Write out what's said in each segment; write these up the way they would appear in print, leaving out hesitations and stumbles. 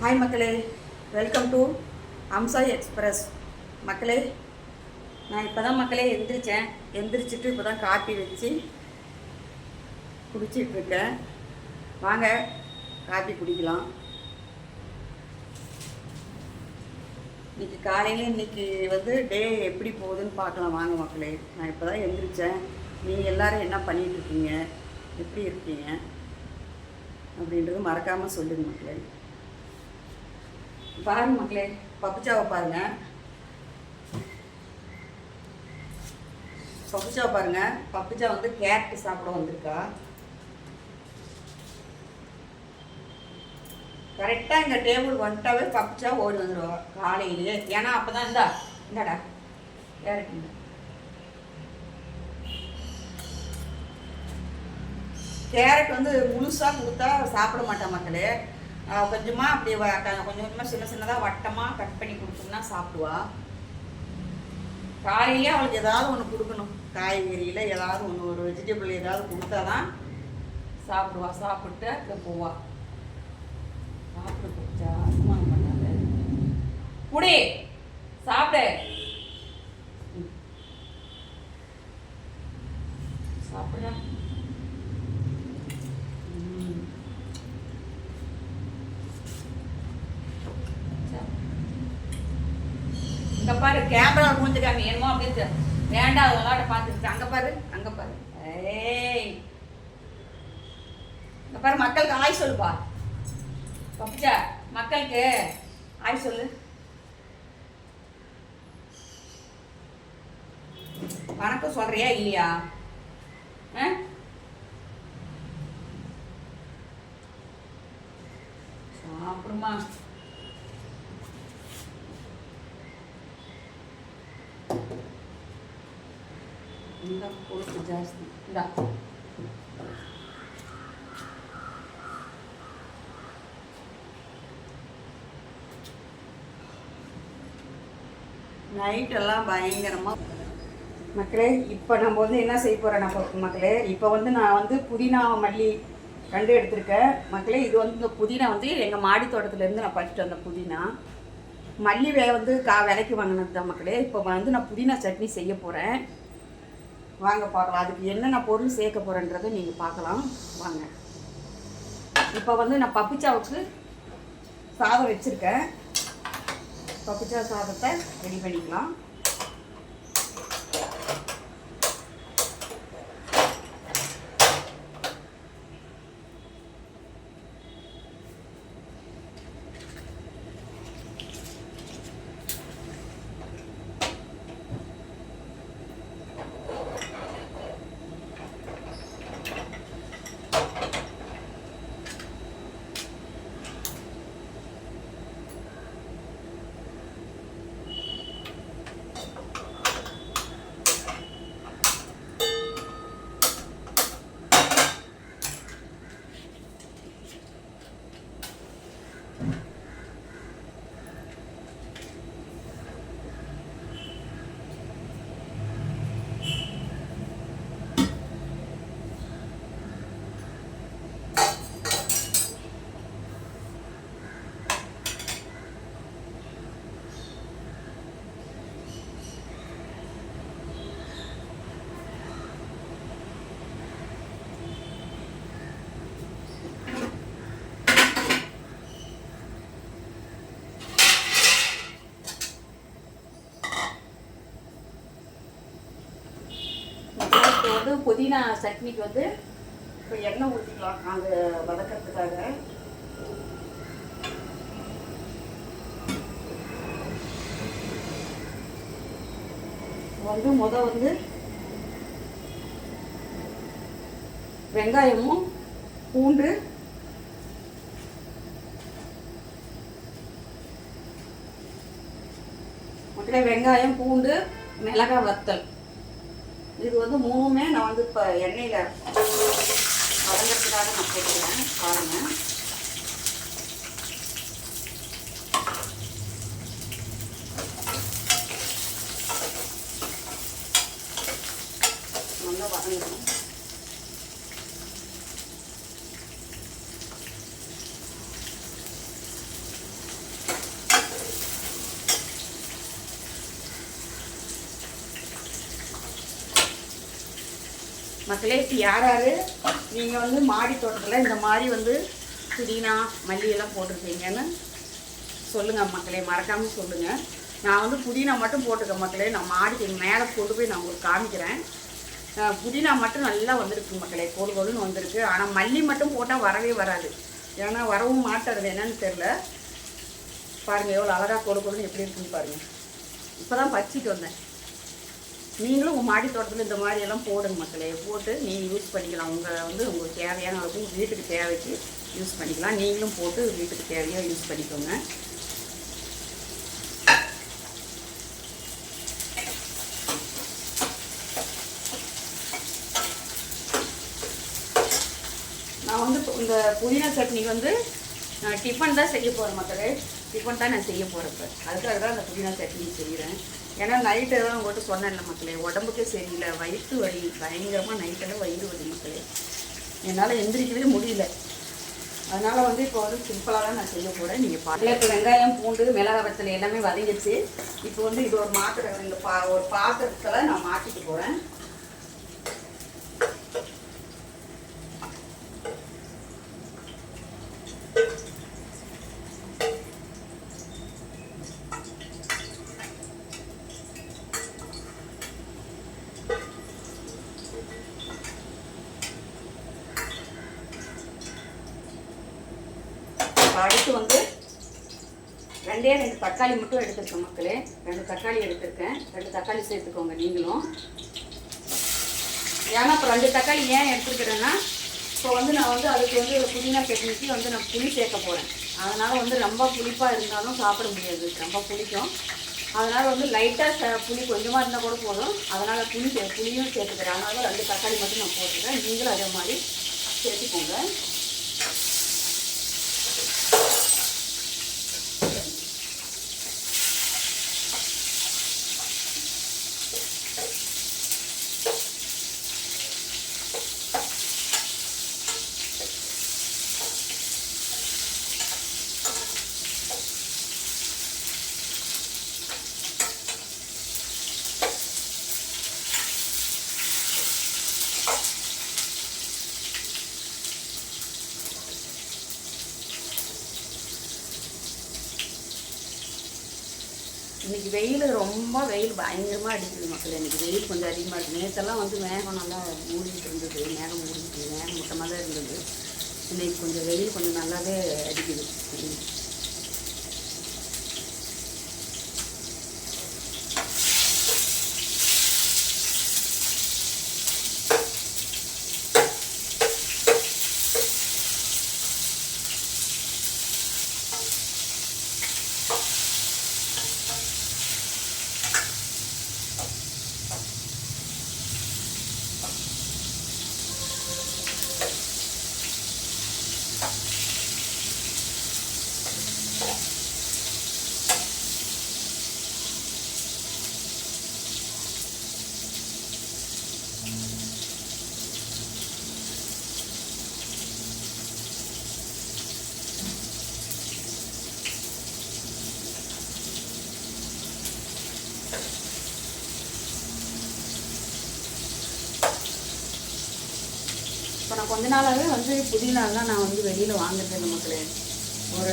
Hi மக்களே, welcome to Amsa express. மக்களே, நான் இப்போ தான் மக்களே எந்திரிச்சிட்டு இப்போ தான் காப்பி வச்சு குடிச்சிட்ருக்கேன். வாங்க காப்பி குடிக்கலாம். இன்றைக்கி வந்து டே எப்படி போகுதுன்னு பார்க்கலாம். வாங்க மக்களே, நான் இப்போ தான் எந்திரிச்சேன். நீங்கள் எல்லோரும் என்ன பண்ணிகிட்ருக்கீங்க, எப்படி இருக்கீங்க அப்படின்றது மறக்காமல் சொல்லுங்கள் மக்களே. பாருங்க மக்களே, பப்புச்சாவை பாருங்கள். பப்புச்சா வந்து கேரட் சாப்பிட வந்திருக்கா. கரெக்டாக இந்த டேபிள் வந்துட்டாவே பப்புச்சா ஓடி வந்துடுவா காலையிலேயே. ஏன்னா அப்போ தான் இந்தாடா கேரட் இந்த கேரட் வந்து முழுசாக கொடுத்தா சாப்பிட மாட்டேன் மக்களே. கொஞ்சமாக அப்படி கொஞ்சம் கொஞ்சமாக சின்னதாக வட்டமாக கட் பண்ணி கொடுத்தோம்னா சாப்பிடுவா. காலையிலேயே அவளுக்கு ஏதாவது ஒன்று கொடுக்கணும். காய்கறியில் ஏதாவது ஒன்று, ஒரு வெஜிடபிள் ஏதாவது கொடுத்தா தான் சாப்பிடுவா. சாப்பிட்டு அங்கே போவா. சாப்பிட்டு கொடுத்தா சும்மா பண்ணாத, குடி சாப்பிடு சாப்பிட. அங்கே பாரு, கேமரா மூஞ்சுக்காம என்னமோ அப்படின்னு வேண்டாம் விளாட்ட பார்த்துட்டு. அங்கே பாரு ஏய், இங்கே பாரு, மக்களுக்கு ஆய் சொல்லுப்பா. பப்புச்சா, மக்களுக்கு ஆய் சொல்லு. வணக்கம் சொல்றியா இல்லையா? சாப்பிடுமா. இந்த கொழுப்பு ஜாஸ்தி. இந்தா நைட்டெல்லாம் பயங்கரமாக மக்களே. இப்போ நம்ம வந்து என்ன செய்ய போகிறேன் மக்களே, இப்போ வந்து நான் வந்து புதினா மல்லி கண்டு எடுத்திருக்கேன் மக்களே. இது வந்து இந்த புதினா வந்து எங்கள் மாடி தோட்டத்துலேருந்து நான் பறிச்சுட்டு வந்த புதினா. மல்லி வந்து விலைக்கு வாங்கினது தான் மக்களே. இப்போ வந்து நான் புதினா சட்னி செய்ய போகிறேன். வாங்க பார்க்கலாம். அதுக்கு என்னென்ன பொருள் சேர்க்க போகிறேன்றதை நீங்கள் பார்க்கலாம் வாங்க. இப்போ வந்து நான் பப்புச்சாவுக்கு சாதம் வச்சுருக்கேன். பப்புச்சா சாதத்தை ரெடி பண்ணிக்கலாம். வந்து புதினா சட்னிக்கு வந்து இப்போ எண்ணெய் ஊற்றிக்கலாம். அந்த வதக்கிறதுக்காக வந்து வந்து வெங்காயமும் பூண்டு மக்களே, வெங்காயம் பூண்டு மிளகாய் வத்தல், இது வந்து மூணுமே நான் வந்து இப்போ எண்ணெயில் வதங்கிறதுக்காக நான் போட்டுக்கிறேன். பாருங்கள், நல்லா வதங்கணும். மக்களே, இப்போ யார் யார் நீங்கள் வந்து மாடி தோட்டத்தில் இந்த மாதிரி வந்து புதினா மல்லியெல்லாம் போட்டிருக்கீங்கன்னு சொல்லுங்கள் மக்களே, மறக்காமல் சொல்லுங்கள். நான் வந்து புதினா மட்டும் போட்டிருக்கேன் மக்களே. நான் மாடிக்கு மேலே கொண்டு போய் நான் உங்களுக்கு காமிக்கிறேன். புதினா மட்டும் நல்லா வந்திருக்கு மக்களே, கொழுன்னு வந்திருக்கு. ஆனால் மல்லி மட்டும் போட்டால் வரவே வராது, ஏன்னா வரவும் மாட்டுறது என்னன்னு தெரில. பாருங்கள் எவ்வளோ அழகாக கொழுன்னு எப்படி இருக்குன்னு பாருங்கள். இப்போ தான் பறிச்சிட்டு வந்தேன். நீங்களும் உங்கள் மாடி தோட்டத்தில் இந்த மாதிரியெல்லாம் போடுங்க மக்களே. போட்டு நீங்கள் யூஸ் பண்ணிக்கலாம். உங்களுக்கு தேவையான அளவுக்கு உங்கள் வீட்டுக்கு தேவைக்கு யூஸ் பண்ணிக்கலாம். நீங்களும் போட்டு வீட்டுக்கு தேவையாக யூஸ் பண்ணிக்கோங்க. நான் வந்து இந்த புதினா சட்னிக்கு வந்து டிஃபன் தான் செய்ய போகிறேன் மக்களே. டிஃபன் தான் நான் செய்ய போகிறப்ப அதுக்காக தான் அந்த புதினா சட்னி செய்கிறேன். ஏன்னா நைட்டு தான் உங்கள்கிட்ட சொன்னேன்ல மக்களே, உடம்புக்கே சரியில்லை, வயிற்று வலி பயங்கரமாக. நைட்டெல்லாம் வயிறு வலி மக்களே, என்னால் எந்திரிக்கவே முடியல. அதனால் வந்து இப்போ வந்து சிம்பிளாக தான் நான் செய்ய போகிறேன். நீங்கள் பாருங்கள். இப்போ வெங்காயம் பூண்டு மிளகாய் வத்தல் எல்லாமே வதங்கிடுச்சு. இப்போ வந்து இது ஒரு ஒரு பாத்திரத்தில் நான் மாற்றிட்டு போகிறேன். அடுத்து வந்து 2 தக்காளி மட்டும் எடுத்துருக்கேன் மக்களே. 2 தக்காளி எடுத்துருக்கேன். 2 தக்காளி சேர்த்துக்கோங்க நீங்களும். ஏன்னா இப்போ 2 தக்காளி ஏன் எடுத்துருக்கிறேன்னா, இப்போ வந்து நான் வந்து அதுக்கு வந்து புதினா சட்னிக்கு வந்து நான் புளி சேர்க்க போகிறேன். அதனால் வந்து ரொம்ப புளிப்பாக இருந்தாலும் சாப்பிட முடியாது, ரொம்ப புளிக்கும். அதனால் வந்து லைட்டாக புளி கொஞ்சமாக இருந்தால் கூட போதும். அதனால் புளியும் சேர்த்துக்கிறேன். அதனால 2 தக்காளி மட்டும் நான் போட்டுக்கிறேன். நீங்களும் அதே மாதிரி சேர்த்துக்கோங்க. இன்றைக்கி ரொம்ப வெயில் பயங்கரமாக அடிக்குது மக்கள். இன்றைக்கி வெயில் கொஞ்சம் அதிகமாக இருக்குது. நேற்றெல்லாம் வந்து மேகம் நல்லா மூடிக்கிட்டு இருந்தது, மேகம் மூட்டமாக தான் இருந்தது. இன்றைக்கி கொஞ்சம் வெயில் கொஞ்சம் நல்லாவே அடிக்குது. இப்போ நான் கொஞ்ச நாளாகவே வந்து புதினாலாம் நான் வந்து வெளியில் வாங்குறது இல்லை மக்களே. ஒரு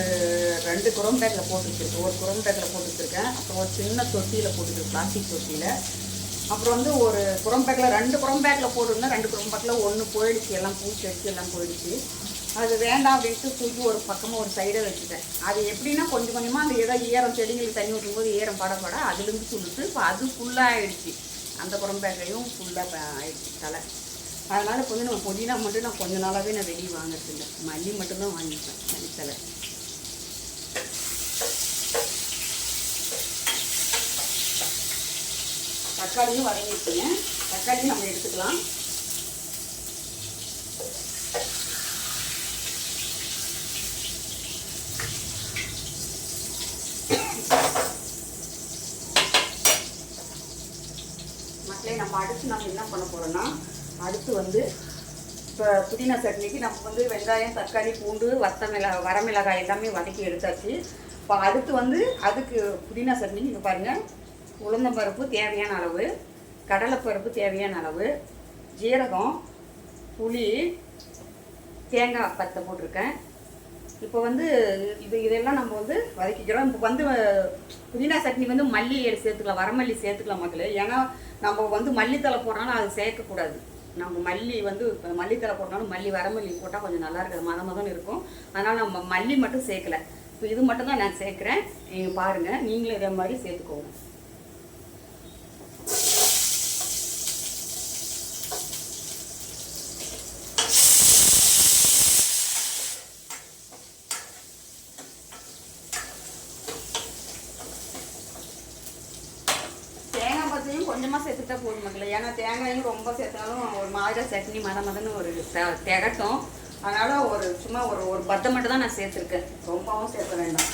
2 குரோம் பேக்கில் போட்டு வச்சுருக்கேன். ஒரு குரோம் பேக்கில் போட்டு வச்சுருக்கேன். அப்புறம் ஒரு சின்ன தொட்டியில் போட்டுருக்கேன், பிளாஸ்டிக் தொட்டியில். அப்புறம் வந்து ஒரு குரோம் பேக்கில் 2 குரோம் பேக்கில் போட்டிருந்தேன். 2 குரோம் பேக்கில் 1 போயிடுச்சு, எல்லாம் பூச்சி அடிச்சு எல்லாம் போயிடுச்சு. அது வேண்டாம் அப்படின்ட்டு தூக்கி ஒரு பக்கமாக ஒரு சைடை வச்சுட்டேன். அது எப்படின்னா கொஞ்சம் கொஞ்சமாக அந்த ஏதோ ஈரம் செடிங்களுக்கு தண்ணி ஊற்றும்போது ஈரம் பட அதுலேருந்து சொல்லிட்டு இப்போ அது ஃபுல்லாக ஆகிடுச்சு. அந்த குரோம் பேக்கையும் ஃபுல்லாக ஆகிடுச்சு தலை. அதனால் இப்போ வந்து நம்ம புதினா மட்டும் நான் கொஞ்ச நாளாகவே நான் வெளியே வாங்குறதில்லை. மல்லி மட்டும்தான் வாங்கிப்பேன், மல்லித்தலை. தக்காளியும் வதங்கிடுச்சுங்க. தக்காளியும் நம்ம எடுத்துக்கலாம். மக்களே, நம்ம நம்ம என்ன பண்ண போகிறோன்னா, அடுத்து வந்து இப்போ புதினா சட்னிக்கு நம்ம வந்து வெங்காயம், தக்காளி, பூண்டு, வரமிளகாய் எல்லாமே வதக்கி எடுத்தாச்சு. இப்போ அடுத்து வந்து அதுக்கு புதினா சட்னிக்கு இங்கே பாருங்கள், உளுந்தம்பருப்பு தேவையான அளவு, கடலைப்பருப்பு தேவையான அளவு, ஜீரகம், புளி, தேங்காய் பத்தை போட்டிருக்கேன். இப்போ வந்து இதெல்லாம் நம்ம வந்து வதக்கிக்கிறோம். இப்போ வந்து புதினா சட்னி வந்து மல்லி சேர்த்துக்கலாம், வரமல்லி சேர்த்துக்கலாம் மக்களே. ஏன்னா நம்ம வந்து மல்லித்தலை போடுறோம்னா அது சேர்க்கக்கூடாது. நம்ம மல்லி வந்து மல்லித்தலை போட்டோம்னாலும் மல்லி வரமல்லி போட்டால் கொஞ்சம் நல்லா இருக்குது, மதம் இருக்கும். அதனால் நம்ம மல்லி மட்டும் சேர்க்கலை. இப்போ இது மட்டும் தான் நான் சேர்க்குறேன். நீங்கள் பாருங்கள், நீங்களும் இதே மாதிரி சேர்த்துக்கோங்க. தேங்காய் பச்சையும் கொஞ்சமாக சேர்த்துட்டா போதும் மக்களே. ஏன்னா தேங்காயும் ரொம்ப சேர்த்தாலும் ஒரு மாதிரி சட்னி மதன்னு ஒரு திகட்டும். அதனால் சும்மா ஒரு பத்தை மட்டும் தான் நான் சேர்த்துருக்கேன், ரொம்பவும் சேர்க்க வேண்டாம்.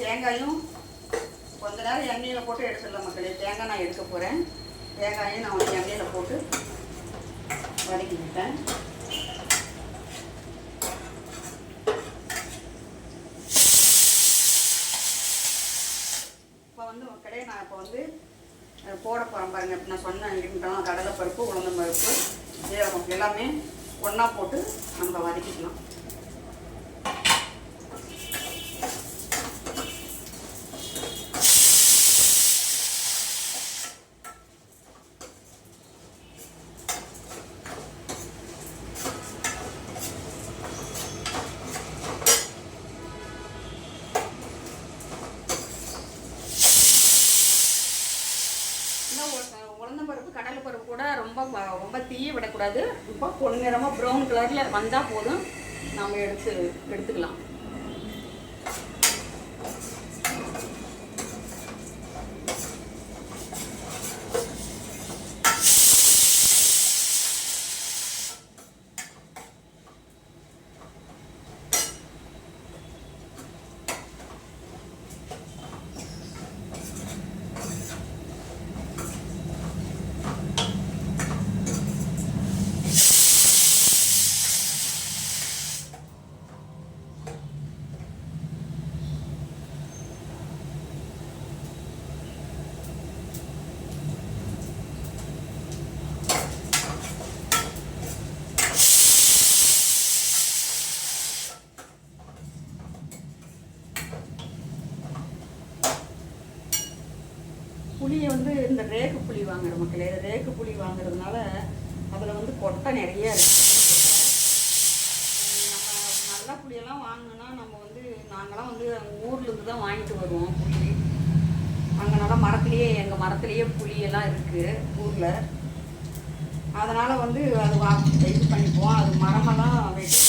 தேங்காயும் கொஞ்ச நேரம் எண்ணெயில் போட்டு எடுத்துடலாம் மக்களே. தேங்காய் நான் எடுக்க போகிறேன். தேங்காயும் நான் வந்து எண்ணெயில் போட்டு வதக்கிக்கிட்டேன். இப்போ வந்து மக்களே நான் இப்போ வந்து போட போகிறேன் பாருங்கள். இப்போ நான் சொன்னேன் இருக்கட்டும், கடலைப்பருப்பு, உளுந்தம்பருப்பு, ஜீரகம் எல்லாமே ஒன்றா போட்டு நம்ம வதக்கிக்கலாம். உளுந்தம்பருப்பு கடலைப்பருப்பு கூட ரொம்ப தீய விடக்கூடாது. இப்போ பொன்னிறமாக ப்ரௌன் கலரில் வந்தால் போதும், நம்ம எடுத்துக்கலாம். புளியை வந்து இந்த ரேக்கு புளி வாங்குற மக்களே, ரேக்கு புளி வாங்குறதுனால அதில் வந்து கொட்டை நிறைய இருக்குது. நம்ம நல்ல புளியெல்லாம் வாங்கினோன்னா நம்ம வந்து நாங்களாம் வந்து ஊர்லேருந்து தான் வாங்கிட்டு வருவோம் புளி. அங்கே நல்லா எங்கள் மரத்துலேயே புளியெல்லாம் இருக்குது ஊரில். அதனால் வந்து அது இது பண்ணிப்போம். அது மரமெல்லாம் வெட்டி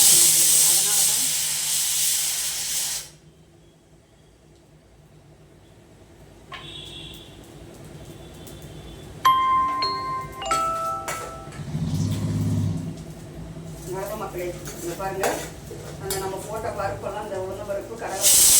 மக்களே. இங்கே பாருங்கள், அந்த நம்ம போட்ட பருப்பெல்லாம், இந்த உளுந்த பருப்பு, கடலை பருப்பு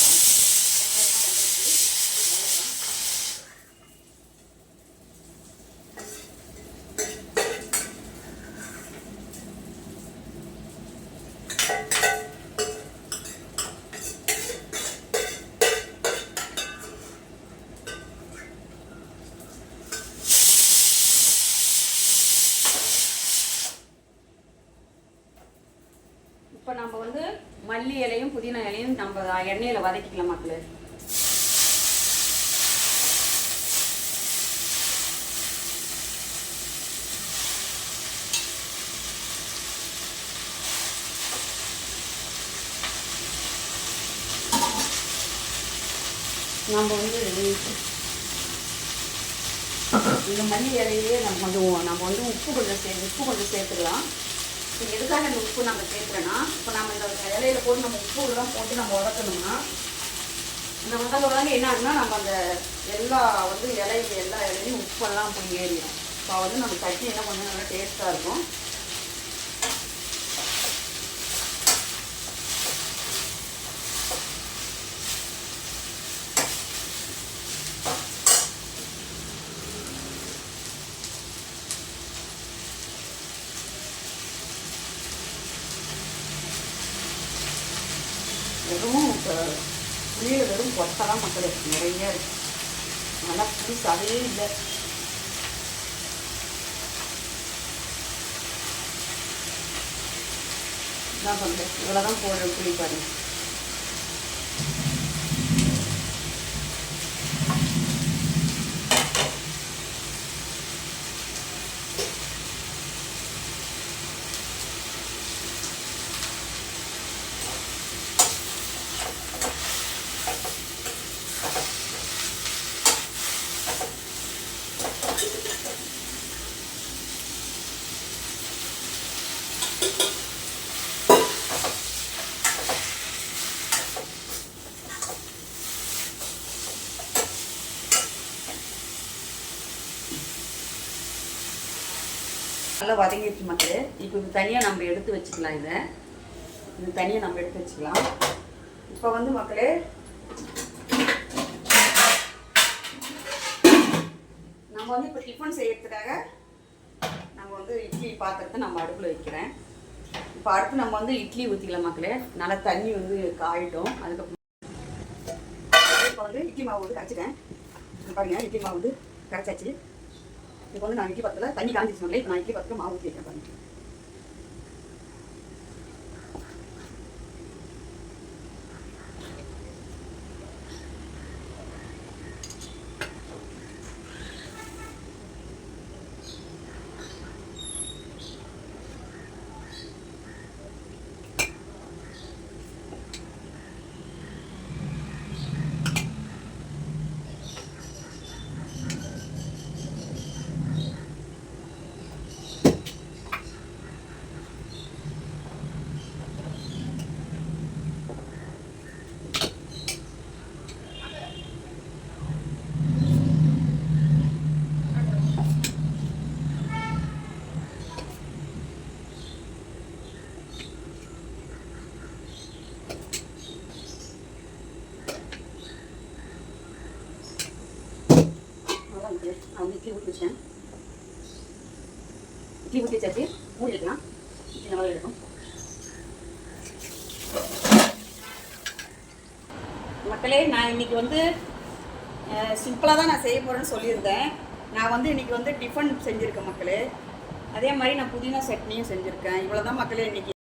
இப்போ நம்ம வந்து மல்லி இலையும் புதினா இலையும் நம்ம எண்ணெயில் வதக்கிக்கலாம் மக்களே. நம்ம வந்து இந்த மல்லி இலையே நம்ம வந்து உப்பு கொஞ்சம் சேர்த்துக்கலாம். இப்போ எதுக்காக இந்த உப்பு நம்ம சேர்க்குறோன்னா, இப்போ நம்ம இந்த இலையில போட்டு நம்ம உப்புலாம் போட்டு நம்ம வதக்கணும்னா, இந்த வதங்க என்ன ஆகுனா நம்ம அந்த எல்லா இலையும் உப்பெல்லாம் போய் ஏறிடும். இப்போ வந்து நம்ம சட்னி எல்லாம் கொஞ்சம் நல்லா டேஸ்ட்டாக இருக்கும். புளியில் வெறும் கொட்டை தான் மக்களே நிறைய இருக்குது. நல்லா புளி சதையே இல்லை. என்ன பண்ணுறேன், இவ்வளோ தான் போடுறேன் புளி பாருங்க. நல்லா வதங்கிடுச்சு மக்களே. இப்போ இது தனியாக நம்ம எடுத்து வச்சுக்கலாம். இது தனியாக நம்ம எடுத்து வச்சுக்கலாம். இப்போ வந்து மக்களே நம்ம வந்து இப்போ டிஃபன் செய்யறதுக்காக நம்ம வந்து இட்லி பாத்திரத்தை நம்ம அடுப்பில் வைக்கிறேன். இப்போ அடுத்து நம்ம வந்து இட்லி ஊற்றிக்கலாம் மக்களே. நல்லா தண்ணி வந்து காயிட்டோம். அதுக்கப்புறம் இப்போ வந்து இட்லி மாவு வந்து கரைச்சிட்டேன். பாருங்கள், இட்லி மாவு வந்து கரைச்சாச்சு. இப்போ வந்து நான் இட்லி பாத்திரத்தில் தண்ணி காஞ்சிச்சு மக்களே. இப்போ நான் இட்லி பாத்திரம் மாவு ஊற்றி வைக்கிறேன் பாருங்க. நான் வந்து இட்லி ஊற்றி வச்சேன். இட்லி ஊற்றி வச்சாச்சு. மூடி வைக்கலாம். இட்லி நல்லா இருக்கும் மக்களே. நான் இன்னைக்கு வந்து சிம்பிளாக தான் நான் செய்ய போகிறேன்னு சொல்லியிருந்தேன். நான் வந்து இன்னைக்கு வந்து டிஃபன் செஞ்சுருக்கேன் மக்களே. அதே மாதிரி நான் புதினா சட்னியும் செஞ்சுருக்கேன். இவ்வளோ தான் மக்களே இன்னைக்கு.